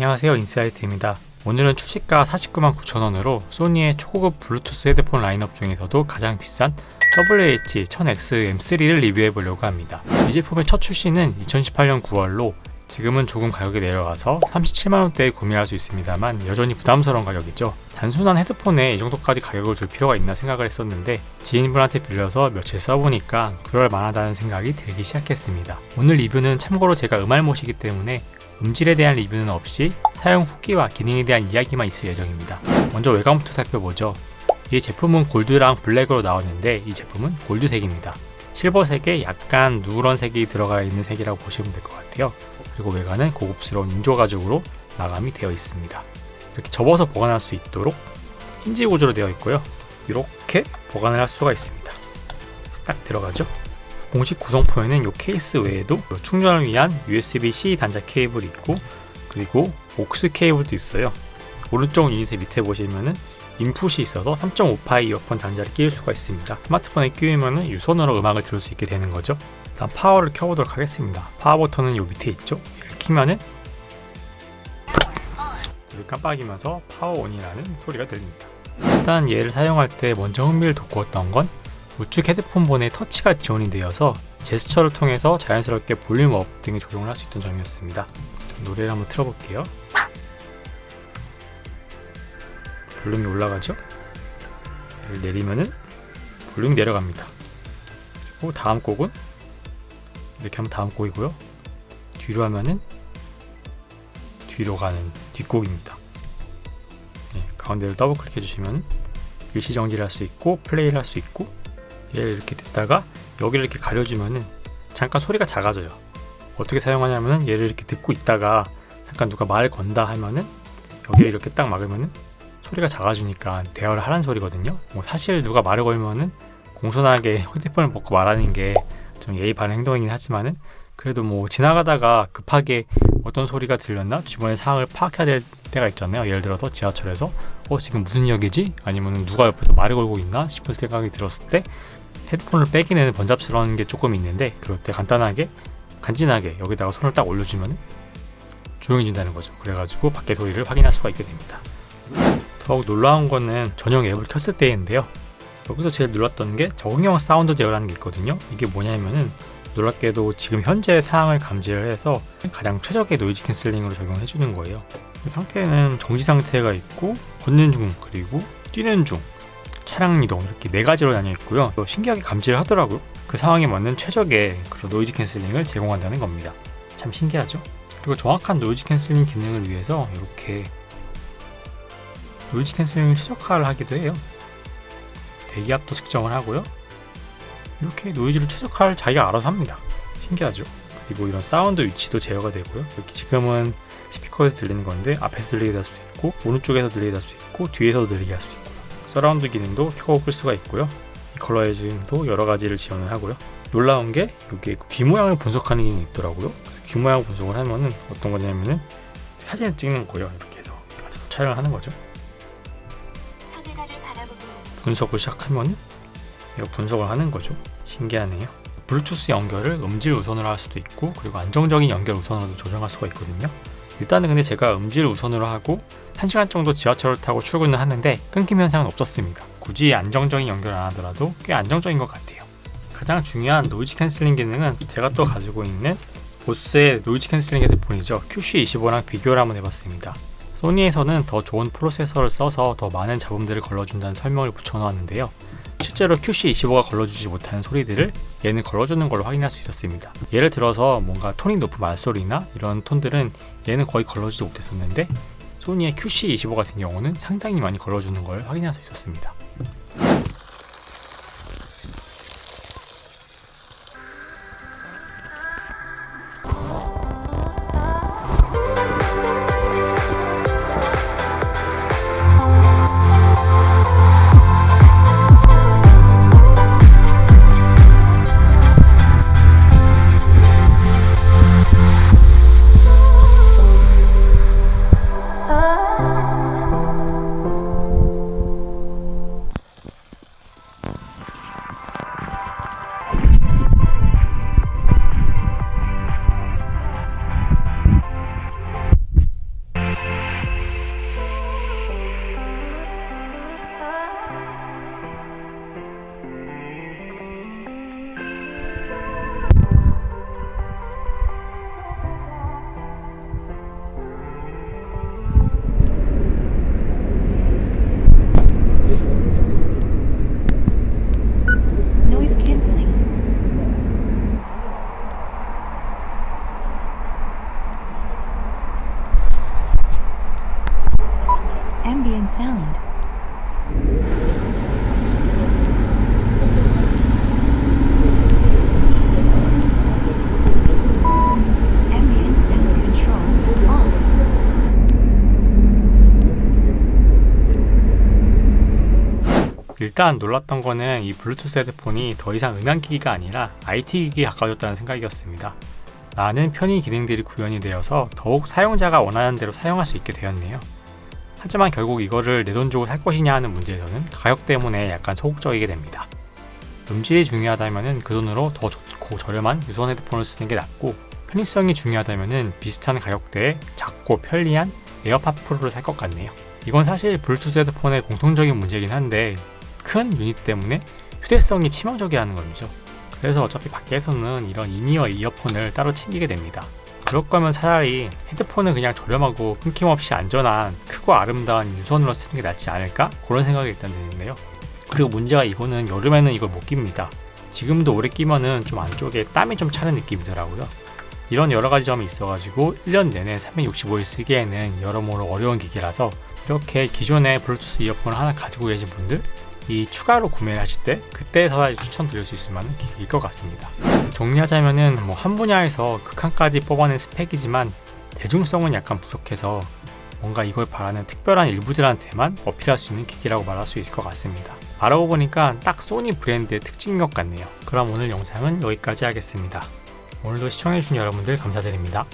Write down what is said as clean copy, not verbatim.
안녕하세요, 인사이트입니다. 오늘은 출시가 499,900원으로 소니의 초고급 블루투스 헤드폰 라인업 중에서도 가장 비싼 WH-1000X M3를 리뷰해보려고 합니다. 이 제품의 첫 출시는 2018년 9월로 지금은 조금 가격이 내려가서 37만원대에 구매할 수 있습니다만 여전히 부담스러운 가격이죠. 단순한 헤드폰에 이 정도까지 가격을 줄 필요가 있나 생각을 했었는데 지인분한테 빌려서 며칠 써보니까 그럴 만하다는 생각이 들기 시작했습니다. 오늘 리뷰는 참고로 제가 음알못이기 때문에 음질에 대한 리뷰는 없이 사용 후기와 기능에 대한 이야기만 있을 예정입니다. 먼저 외관부터 살펴보죠. 이 제품은 골드랑 블랙으로 나왔는데 이 제품은 골드색입니다. 실버색에 약간 누런색이 들어가 있는 색이라고 보시면 될 것 같아요. 그리고 외관은 고급스러운 인조 가죽으로 마감이 되어 있습니다. 이렇게 접어서 보관할 수 있도록 힌지 구조로 되어 있고요. 이렇게 보관을 할 수가 있습니다. 딱 들어가죠. 공식 구성품에는 이 케이스 외에도 충전을 위한 USB-C 단자 케이블이 있고 그리고 aux 케이블도 있어요. 오른쪽 유닛의 밑에 보시면은 인풋이 있어서 3.5파이 이어폰 단자를 끼울 수가 있습니다. 스마트폰에 끼우면 유선으로 음악을 들을 수 있게 되는 거죠. 일단 파워를 켜보도록 하겠습니다. 파워 버튼은 이 밑에 있죠. 얘를 키면은 이렇게 깜빡이면서 파워온이라는 소리가 들립니다. 일단 얘를 사용할 때 먼저 흥미를 돋구었던 건 우측 헤드폰본에 터치가 지원이 되어서 제스처를 통해서 자연스럽게 볼륨 업 등의 조정을 할 수 있던 점이었습니다. 노래를 한번 틀어볼게요. 볼륨이 올라가죠? 얘를 내리면은 볼륨이 내려갑니다. 그리고 다음 곡은 이렇게 하면 다음 곡이고요. 뒤로 하면은 뒤로 가는 뒷곡입니다. 가운데를 더블 클릭해 주시면 일시정지를 할 수 있고 플레이를 할 수 있고 얘를 이렇게 듣다가 여기를 이렇게 가려주면은 잠깐 소리가 작아져요. 어떻게 사용하냐면은 얘를 이렇게 듣고 있다가 잠깐 누가 말을 건다 하면은 여기를 이렇게 딱 막으면은 소리가 작아지니까 대화를 하라는 소리거든요. 사실 누가 말을 걸면은 공손하게 휴대폰을 벗고 말하는 게 좀 예의 바른 행동이긴 하지만은 그래도 지나가다가 급하게 어떤 소리가 들렸나 주변의 상황을 파악해야 될 때가 있잖아요. 예를 들어서 지하철에서 지금 무슨 이야기지? 아니면 누가 옆에서 말을 걸고 있나 싶은 생각이 들었을 때 헤드폰을 빼기는 번잡스러운 게 조금 있는데 그럴 때 간단하게 여기다가 손을 딱 올려주면 조용해진다는 거죠. 그래가지고 밖의 소리를 확인할 수가 있게 됩니다. 더욱 놀라운 거는 전용 앱을 켰을 때인데요. 여기서 제일 놀랐던 게 적응형 사운드 제어라는 게 있거든요. 이게 뭐냐면은 놀랍게도 지금 현재 상황을 감지를 해서 가장 최적의 노이즈 캔슬링으로 적용해 주는 거예요. 이 상태는 정지 상태가 있고 걷는 중 그리고 뛰는 중 차량 이동 이렇게 4가지로 나뉘어 있고요. 또 신기하게 감지를 하더라고요. 그 상황에 맞는 최적의 그런 노이즈 캔슬링을 제공한다는 겁니다. 참 신기하죠? 그리고 정확한 노이즈 캔슬링 기능을 위해서 이렇게 노이즈 캔슬링을 최적화를 하기도 해요. 대기압도 측정을 하고요. 이렇게 노이즈를 최적화를 자기가 알아서 합니다. 신기하죠? 그리고 이런 사운드 위치도 제어가 되고요. 이렇게 지금은 스피커에서 들리는 건데 앞에서 들리게 할 수도 있고 오른쪽에서 들리게 할 수도 있고 뒤에서도 들리게 할 수도 있고 서라운드 기능도 켜고 끌 수가 있고요. 이퀄라이징도 여러 가지를 지원을 하고요. 놀라운 게 여기에 귀 모양을 분석하는 기능이 있더라고요. 귀 모양 분석을 하면은 어떤 거냐면은 사진을 찍는 거예요. 이렇게 해서 촬영을 하는 거죠. 분석을 시작하면 이거 분석을 하는 거죠. 신기하네요. 블루투스 연결을 음질 우선으로 할 수도 있고 그리고 안정적인 연결 우선으로도 조정할 수가 있거든요. 일단은 근데 제가 음질 우선으로 하고 1시간 정도 지하철을 타고 출근을 하는데 끊김 현상은 없었습니다. 굳이 안정적인 연결을 안 하더라도 꽤 안정적인 것 같아요. 가장 중요한 노이즈 캔슬링 기능은 제가 또 가지고 있는 보스의 노이즈 캔슬링 헤드폰이죠. QC25랑 비교를 한번 해봤습니다. 소니에서는 더 좋은 프로세서를 써서 더 많은 잡음들을 걸러준다는 설명을 붙여놓았는데요. 실제로 QC25가 걸러주지 못하는 소리들을 얘는 걸러주는 걸로 확인할 수 있었습니다. 예를 들어서 뭔가 톤이 높은 말소리나 이런 톤들은 얘는 거의 걸러주지 못했었는데 소니의 QC25 같은 경우는 상당히 많이 걸러주는 걸 확인할 수 있었습니다. 일단 놀랐던 거는 이 블루투스 헤드폰이 더 이상 음향기기가 아니라 IT 기기에 가까워졌다는 생각이었습니다. 많은 편의 기능들이 구현이 되어서 더욱 사용자가 원하는 대로 사용할 수 있게 되었네요. 하지만 결국 이거를 내 돈 주고 살 것이냐 하는 문제에서는 가격 때문에 약간 소극적이게 됩니다. 음질이 중요하다면 그 돈으로 더 좋고 저렴한 유선 헤드폰을 쓰는 게 낫고, 편의성이 중요하다면 비슷한 가격대에 작고 편리한 에어팟 프로를 살 것 같네요. 이건 사실 블루투스 헤드폰의 공통적인 문제이긴 한데 큰 유닛 때문에 휴대성이 치명적이라는 겁니다. 그래서 어차피 밖에서는 이런 인이어 이어폰을 따로 챙기게 됩니다. 그럴 거면 차라리 헤드폰은 그냥 저렴하고 끊김없이 안전한 크고 아름다운 유선으로 쓰는 게 낫지 않을까? 그런 생각이 일단 드는데요. 그리고 문제가 이거는 여름에는 이걸 못 낍니다. 지금도 오래 끼면은 좀 안쪽에 땀이 좀 차는 느낌이더라고요. 이런 여러가지 점이 있어가지고 1년 내내 365일 쓰기에는 여러모로 어려운 기기라서 이렇게 기존에 블루투스 이어폰을 하나 가지고 계신 분들, 이 추가로 구매를 하실 때 그때서야 추천드릴 수 있을 만한 기기일 것 같습니다. 정리하자면은 한 분야에서 극한까지 뽑아낸 스펙이지만 대중성은 약간 부족해서 뭔가 이걸 바라는 특별한 일부들한테만 어필할 수 있는 기기라고 말할 수 있을 것 같습니다. 알아보고 보니까 딱 소니 브랜드의 특징인 것 같네요. 그럼 오늘 영상은 여기까지 하겠습니다. 오늘도 시청해주신 여러분들 감사드립니다.